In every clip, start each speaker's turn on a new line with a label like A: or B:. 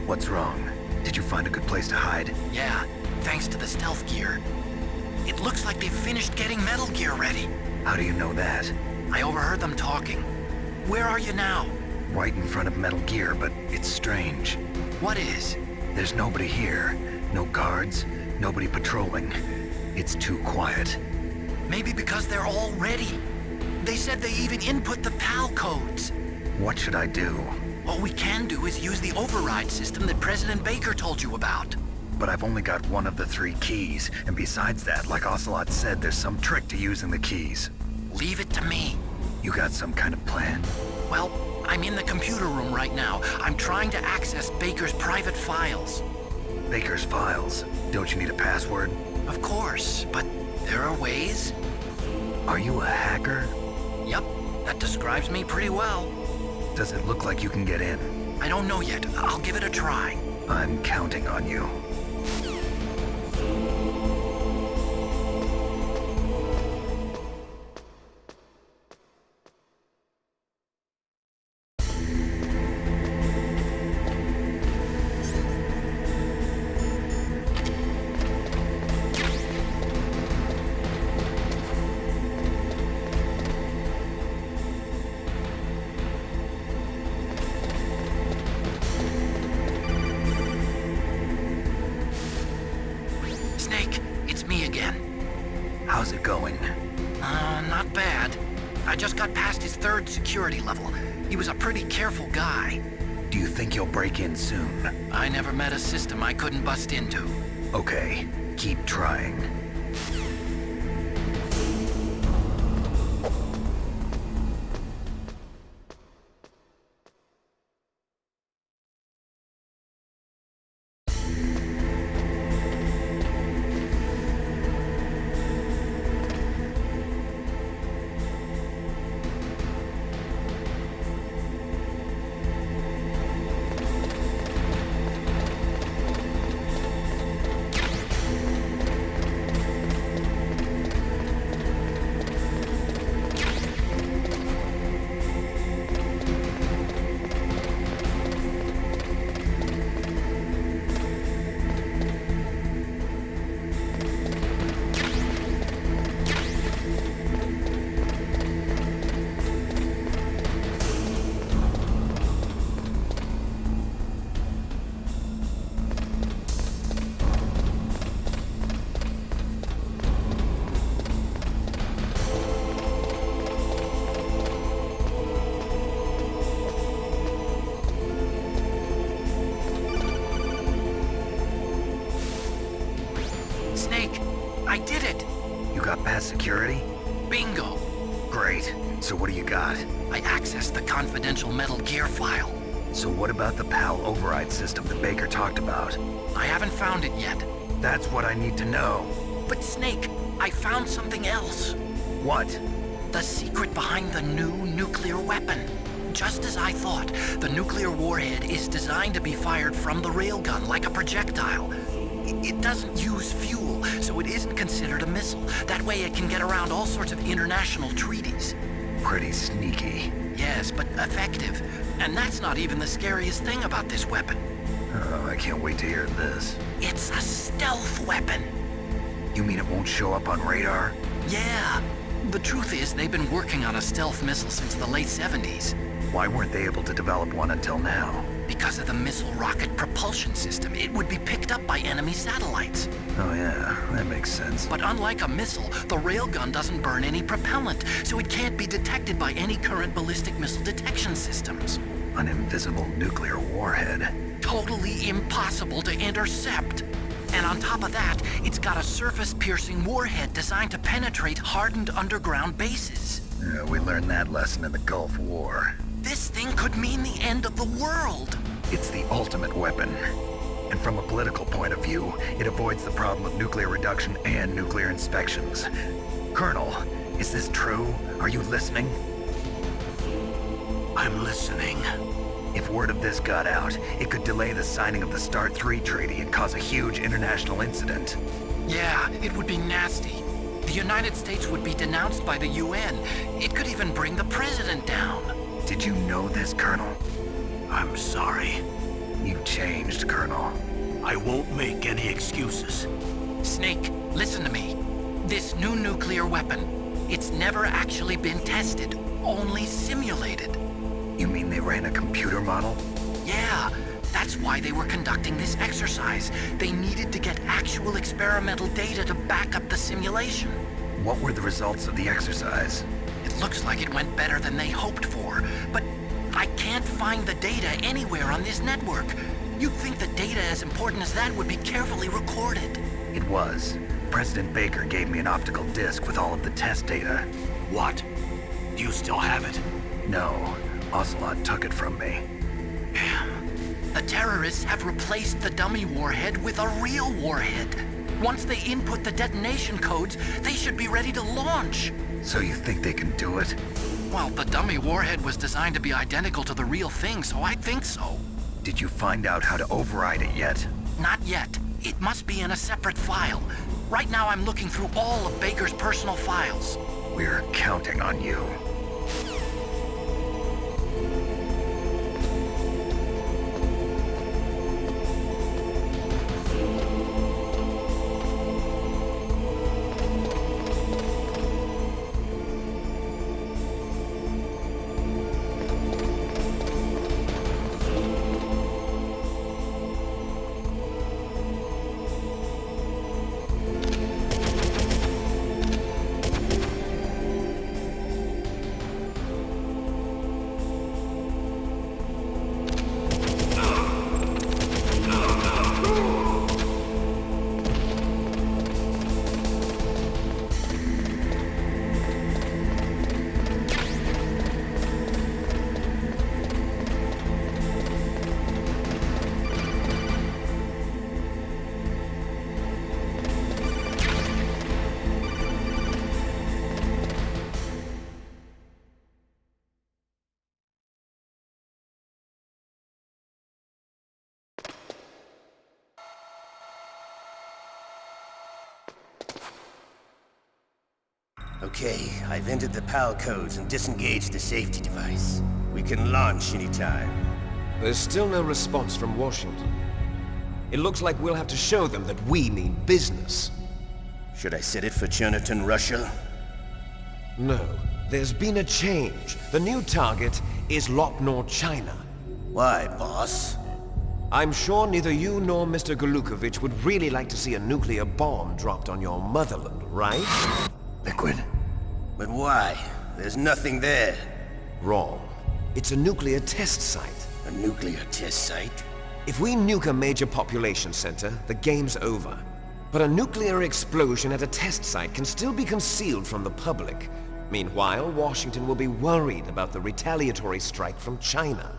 A: What's wrong? Did you find a good place to hide?
B: Yeah, thanks to the stealth gear. It looks like they've finished getting Metal Gear ready.
A: How do you know that?
B: I overheard them talking. Where are you now?
A: Right in front of Metal Gear, but it's strange.
B: What is?
A: There's nobody here. No guards, nobody patrolling. It's too quiet.
B: Maybe because they're all ready. They said they even input the PAL codes.
A: What should I do?
B: All we can do is use the override system that President Baker told you about.
A: But I've only got one of the 3 keys, and besides that, like Ocelot said, there's some trick to using the keys.
B: Leave it to me.
A: You got some kind of plan?
B: Well, I'm in the computer room right now. I'm trying to access Baker's private files.
A: Baker's files? Don't you need a password?
B: Of course, but there are ways.
A: Are you a hacker?
B: Yup, that describes me pretty well.
A: Does it look like you can get in?
B: I don't know yet. I'll give it a try.
A: I'm counting on you. How's it going?
B: Not bad. I just got past his 3rd security level. He was a pretty careful guy.
A: Do you think you'll break in soon?
B: I never met a system I couldn't bust into.
A: Okay, keep trying.
B: I did it!
A: You got past security?
B: Bingo!
A: Great. So what do you got?
B: I accessed the confidential Metal Gear file.
A: So what about the PAL override system that Baker talked about?
B: I haven't found it yet.
A: That's what I need to know.
B: But Snake, I found something else.
A: What?
B: The secret behind the new nuclear weapon. Just as I thought, the nuclear warhead is designed to be fired from the railgun like a projectile. It doesn't use fuel, so it isn't considered a missile. That way it can get around all sorts of international treaties.
A: Pretty sneaky.
B: Yes, but effective. And that's not even the scariest thing about this weapon.
A: Oh, I can't wait to hear this.
B: It's a stealth weapon.
A: You mean it won't show up on radar?
B: Yeah. The truth is, they've been working on a stealth missile since the late 70s.
A: Why weren't they able to develop one until now?
B: Because of the missile rocket propulsion system, it would be picked up by enemy satellites.
A: Oh yeah, that makes sense.
B: But unlike a missile, the railgun doesn't burn any propellant, so it can't be detected by any current ballistic missile detection systems.
A: An invisible nuclear warhead.
B: Totally impossible to intercept. And on top of that, it's got a surface-piercing warhead designed to penetrate hardened underground bases.
A: Yeah, we learned that lesson in the Gulf War.
B: This thing could mean the end of the world.
A: It's the ultimate weapon. And from a political point of view, it avoids the problem of nuclear reduction and nuclear inspections. Colonel, is this true? Are you listening?
B: I'm listening.
A: If word of this got out, it could delay the signing of the START 3 treaty and cause a huge international incident.
B: Yeah, it would be nasty. The United States would be denounced by the UN. It could even bring the president down.
A: Did you know this, Colonel?
B: I'm sorry.
A: You've changed, Colonel.
C: I won't make any excuses.
B: Snake, listen to me. This new nuclear weapon, it's never actually been tested, only simulated.
A: You mean they ran a computer model?
B: Yeah, that's why they were conducting this exercise. They needed to get actual experimental data to back up the simulation.
A: What were the results of the exercise?
B: It looks like it went better than they hoped for, but I can't find the data anywhere on this network. You'd think the data as important as that would be carefully recorded.
A: It was. President Baker gave me an optical disc with all of the test data.
C: What? Do you still have it?
A: No, Ocelot took it from me.
B: The terrorists have replaced the dummy warhead with a real warhead. Once they input the detonation codes, they should be ready to launch.
A: So you think they can do it?
B: Well, the dummy warhead was designed to be identical to the real thing, so I think so.
A: Did you find out how to override it yet?
B: Not yet. It must be in a separate file. Right now I'm looking through all of Baker's personal files.
A: We're counting on you.
D: Okay, I've entered the PAL codes and disengaged the safety device. We can launch anytime.
E: There's still no response from Washington. It looks like we'll have to show them that we mean business.
D: Should I set it for Cherniton, Russia?
E: No, there's been a change. The new target is Lopnor, China.
D: Why, boss?
E: I'm sure neither you nor Mr. Golukovich would really like to see a nuclear bomb dropped on your motherland, right?
D: Liquid. But why? There's nothing there.
E: Wrong. It's a nuclear test site.
D: A nuclear test site?
E: If we nuke a major population center, the game's over. But a nuclear explosion at a test site can still be concealed from the public. Meanwhile, Washington will be worried about the retaliatory strike from China.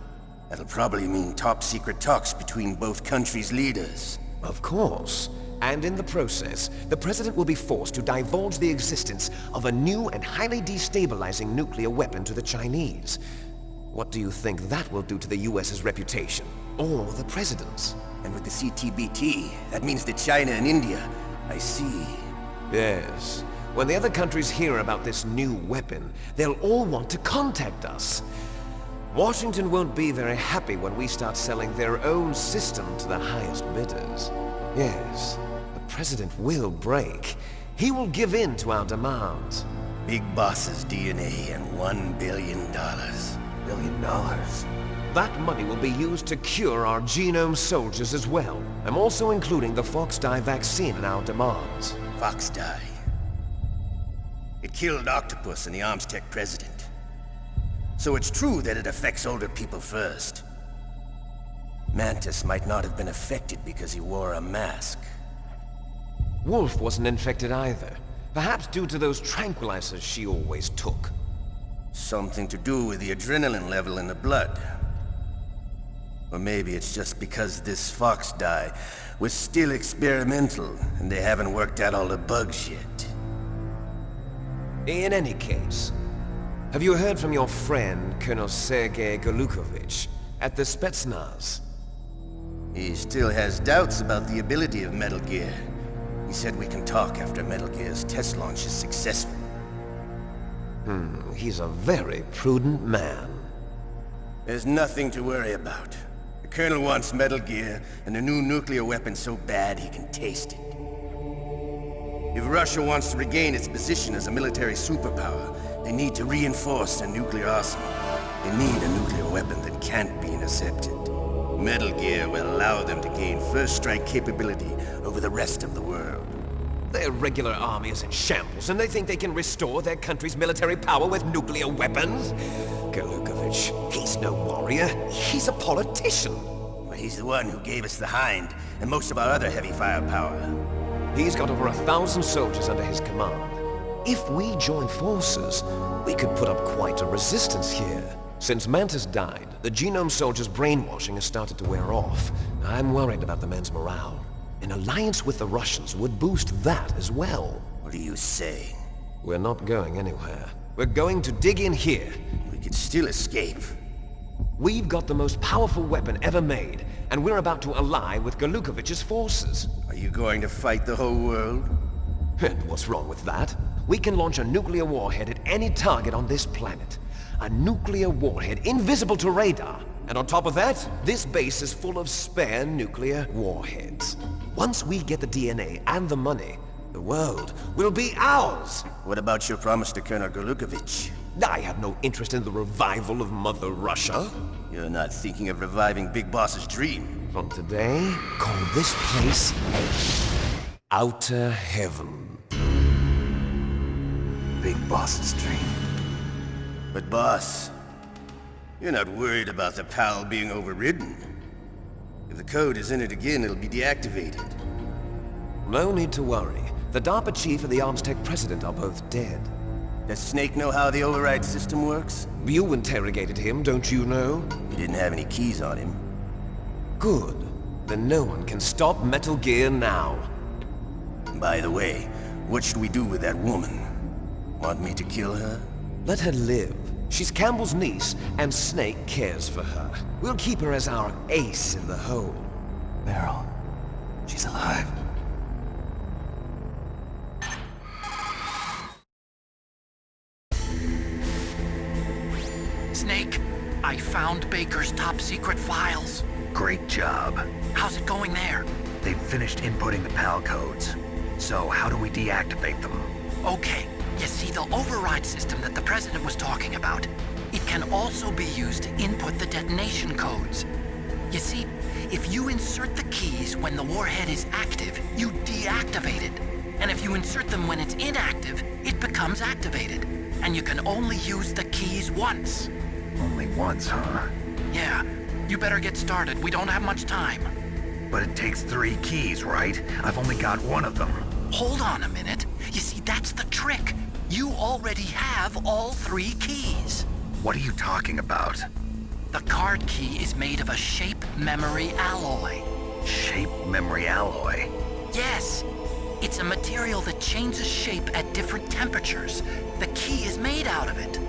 D: That'll probably mean top-secret talks between both countries' leaders.
E: Of course. And in the process, the President will be forced to divulge the existence of a new and highly destabilizing nuclear weapon to the Chinese. What do you think that will do to the US's reputation? Or the President's?
D: And with the CTBT, that means that China and India. I see.
E: Yes. When the other countries hear about this new weapon, they'll all want to contact us. Washington won't be very happy when we start selling their own system to the highest bidders. Yes, the President will break. He will give in to our demands.
D: Big Boss's DNA and $1 billion.
E: $1 billion? That money will be used to cure our genome soldiers as well. I'm also including the Foxdie vaccine in our demands.
D: Foxdie. It killed Octopus and the Armstech president. So it's true that it affects older people first. Mantis might not have been affected because he wore a mask.
E: Wolf wasn't infected either. Perhaps due to those tranquilizers she always took.
D: Something to do with the adrenaline level in the blood. Or maybe it's just because this Foxdie was still experimental and they haven't worked out all the bugs yet.
E: In any case, have you heard from your friend, Colonel Sergei Golukovich, at the Spetsnaz?
D: He still has doubts about the ability of Metal Gear. He said we can talk after Metal Gear's test launch is successful.
E: He's a very prudent man.
D: There's nothing to worry about. The Colonel wants Metal Gear and a new nuclear weapon so bad he can taste it. If Russia wants to regain its position as a military superpower, they need to reinforce their nuclear arsenal. They need a nuclear weapon that can't be intercepted. Metal Gear will allow them to gain first strike capability over the rest of the world.
E: Their regular army is in shambles, and they think they can restore their country's military power with nuclear weapons? Galukovich, he's no warrior. He's a politician.
D: Well, he's the one who gave us the Hind and most of our other heavy firepower.
E: He's got over 1,000 soldiers under his command. If we join forces, we could put up quite a resistance here. Since Mantis died, the Genome Soldier's brainwashing has started to wear off. I'm worried about the men's morale. An alliance with the Russians would boost that as well.
D: What are you saying?
E: We're not going anywhere. We're going to dig in here.
D: We could still escape.
E: We've got the most powerful weapon ever made, and we're about to ally with Galukovich's forces.
D: Are you going to fight the whole world?
E: And what's wrong with that? We can launch a nuclear warhead at any target on this planet. A nuclear warhead invisible to radar. And on top of that, this base is full of spare nuclear warheads. Once we get the DNA and the money, the world will be ours!
D: What about your promise to Colonel Galukovich?
E: I have no interest in the revival of Mother Russia.
D: You're not thinking of reviving Big Boss's dream.
E: From today, call this place Outer Heaven.
A: Big Boss's dream.
D: But boss, you're not worried about the PAL being overridden. If the code is in it again, it'll be deactivated.
E: No need to worry. The DARPA chief and the Arms Tech president are both dead.
D: Does Snake know how the override system works?
E: You interrogated him, don't you know?
D: He didn't have any keys on him.
E: Good. Then no one can stop Metal Gear now.
D: By the way, what should we do with that woman? Want me to kill her?
E: Let her live. She's Campbell's niece, and Snake cares for her. We'll keep her as our ace in the hole.
A: Meryl, she's alive.
B: Snake, I found Baker's top-secret files.
A: Great job.
B: How's it going there?
A: They've finished inputting the PAL codes. So how do we deactivate them?
B: Okay, you see the override system that the President was talking about? It can also be used to input the detonation codes. You see, if you insert the keys when the warhead is active, you deactivate it. And if you insert them when it's inactive, it becomes activated. And you can only use the keys once.
A: Only once, huh?
B: Yeah, you better get started. We don't have much time.
A: But it takes 3 keys, right? I've only got 1 of them.
B: Hold on a minute. You see, that's the trick. You already have all 3 keys.
A: What are you talking about?
B: The card key is made of a shape memory alloy.
A: Shape memory alloy?
B: Yes. It's a material that changes shape at different temperatures. The key is made out of it.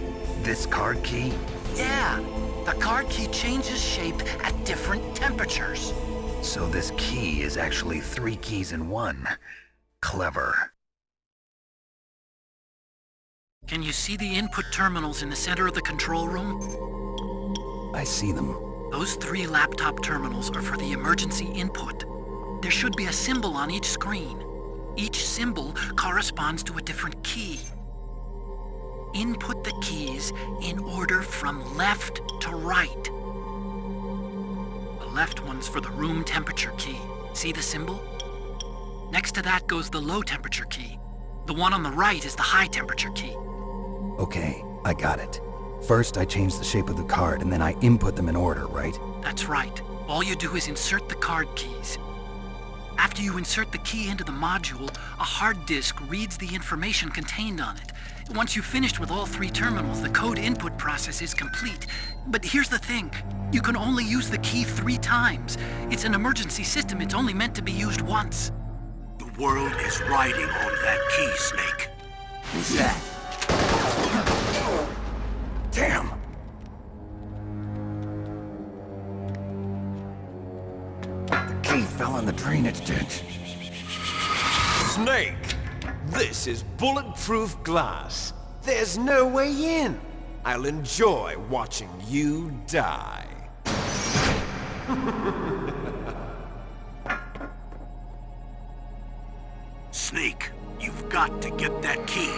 A: This card key?
B: Yeah. The card key changes shape at different temperatures.
A: So this key is actually 3 keys in 1. Clever.
B: Can you see the input terminals in the center of the control room?
A: I see them.
B: Those 3 laptop terminals are for the emergency input. There should be a symbol on each screen. Each symbol corresponds to a different key. Input the keys in order from left to right. The left one's for the room temperature key. See the symbol? Next to that goes the low temperature key. The one on the right is the high temperature key.
F: Okay, I got it. First, I change the shape of the card, and then I input them in order, right?
B: That's right. All you do is insert the card keys. After you insert the key into the module, a hard disk reads the information contained on it. Once you've finished with all 3 terminals, the code input process is complete. But here's the thing. You can only use the key 3 times. It's an emergency system. It's only meant to be used once.
C: The world is riding on that key, Snake.
D: Who's that?
A: Damn! The key fell in the drainage ditch.
E: Snake! This is bulletproof glass. There's no way in. I'll enjoy watching you die.
C: Snake, you've got to get that key.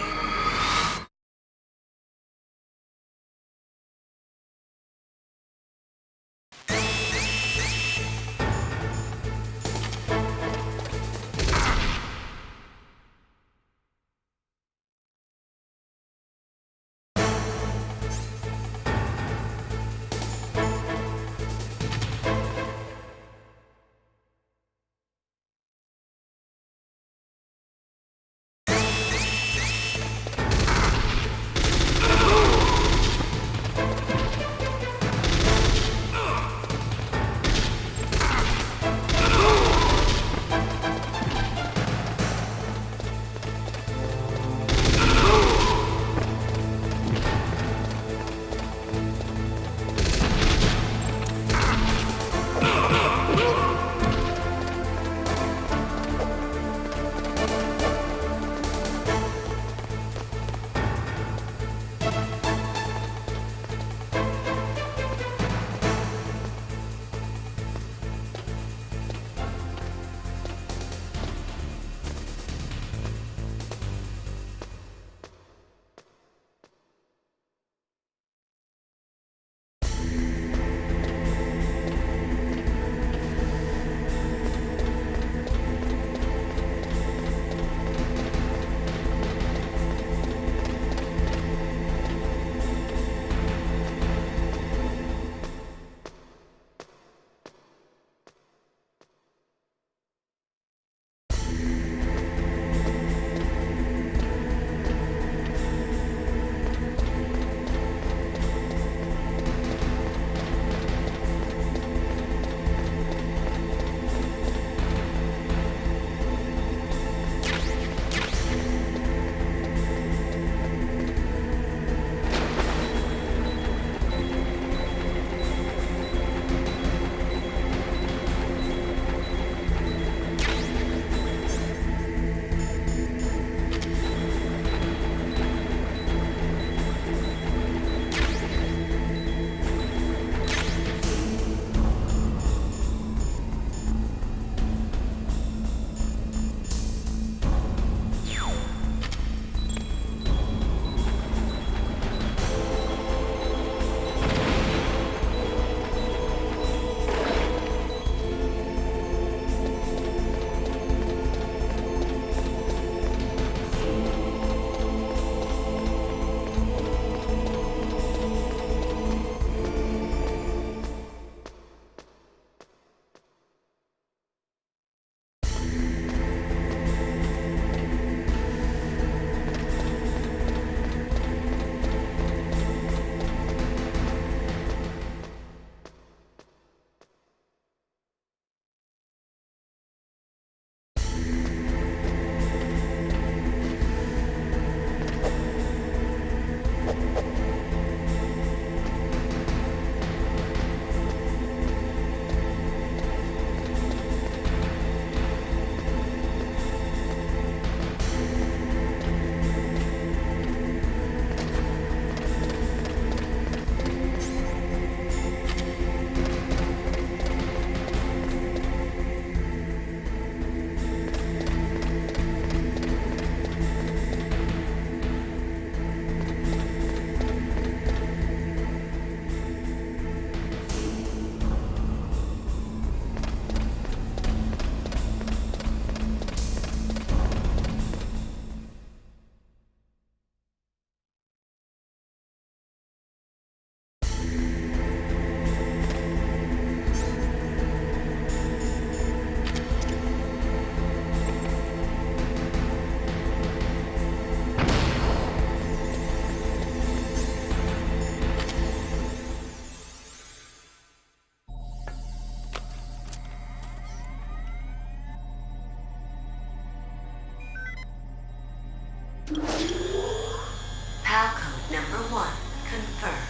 G: PAL code number 1 confirmed.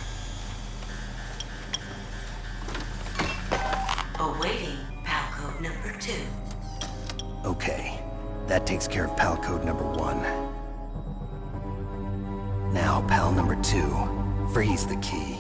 G: Awaiting PAL code number 2.
F: Okay, that takes care of PAL code number 1. Now, PAL number 2, freeze the key.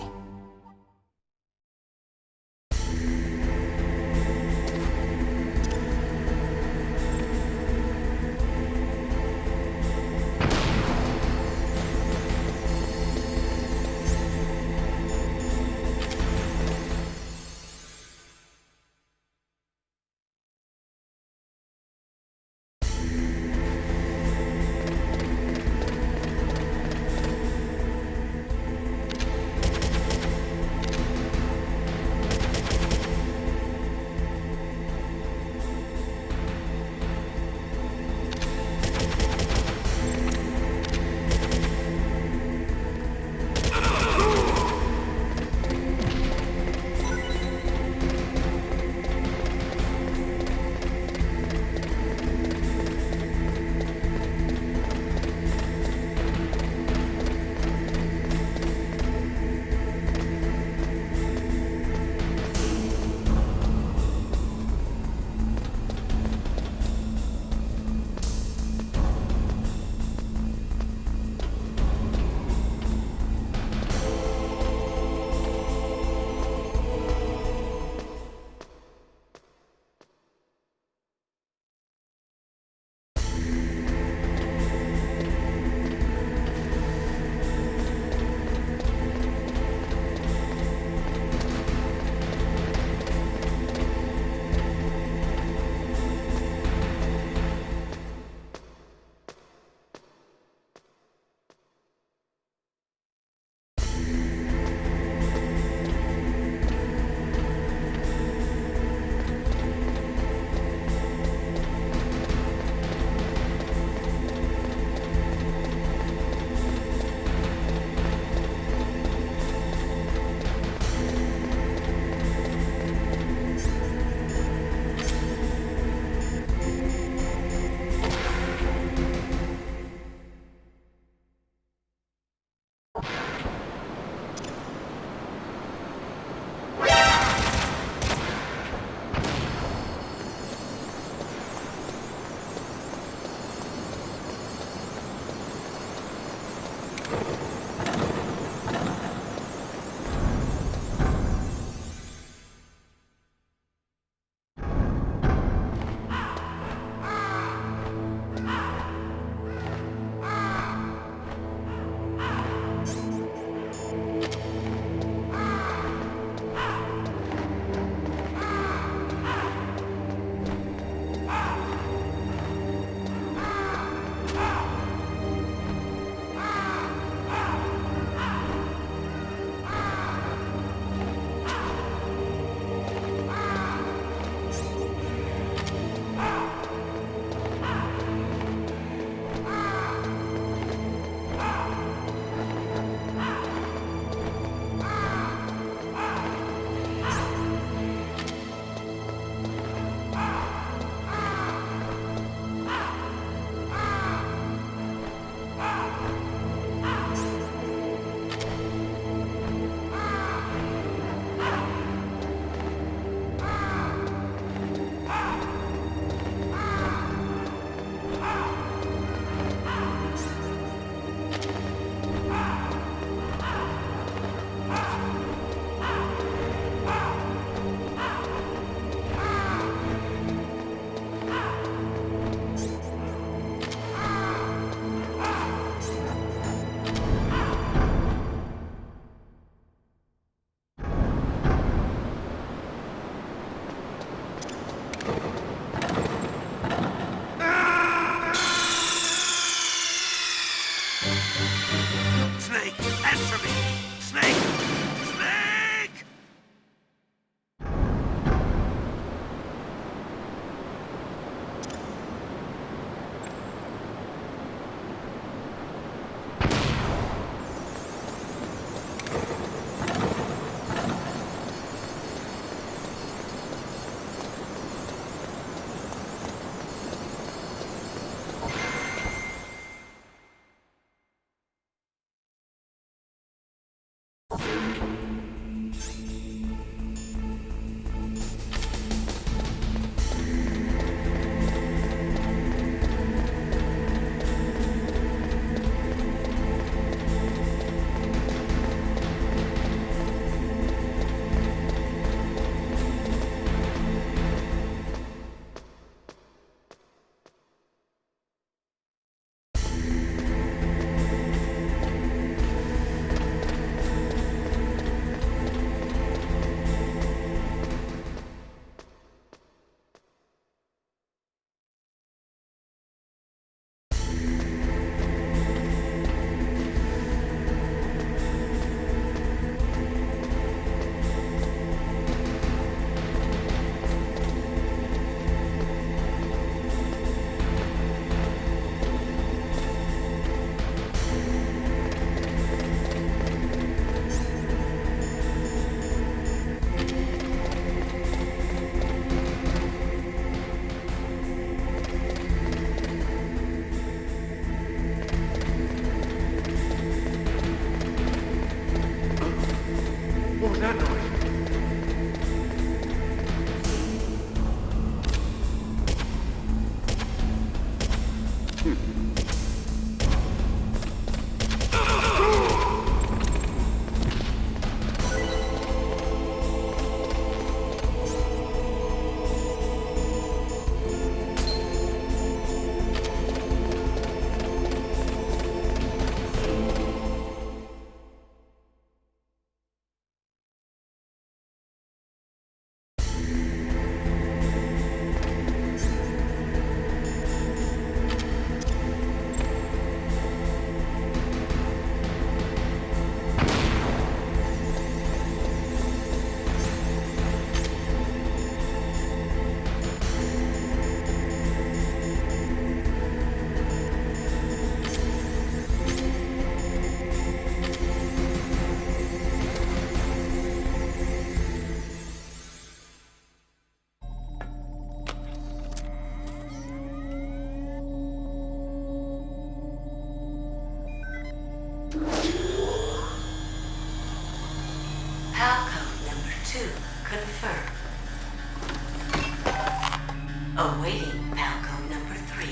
G: Awaiting PAL code number 3.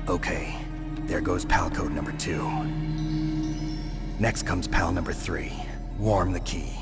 F: Okay, there goes PAL code number 2. Next comes PAL number 3. Warm the key.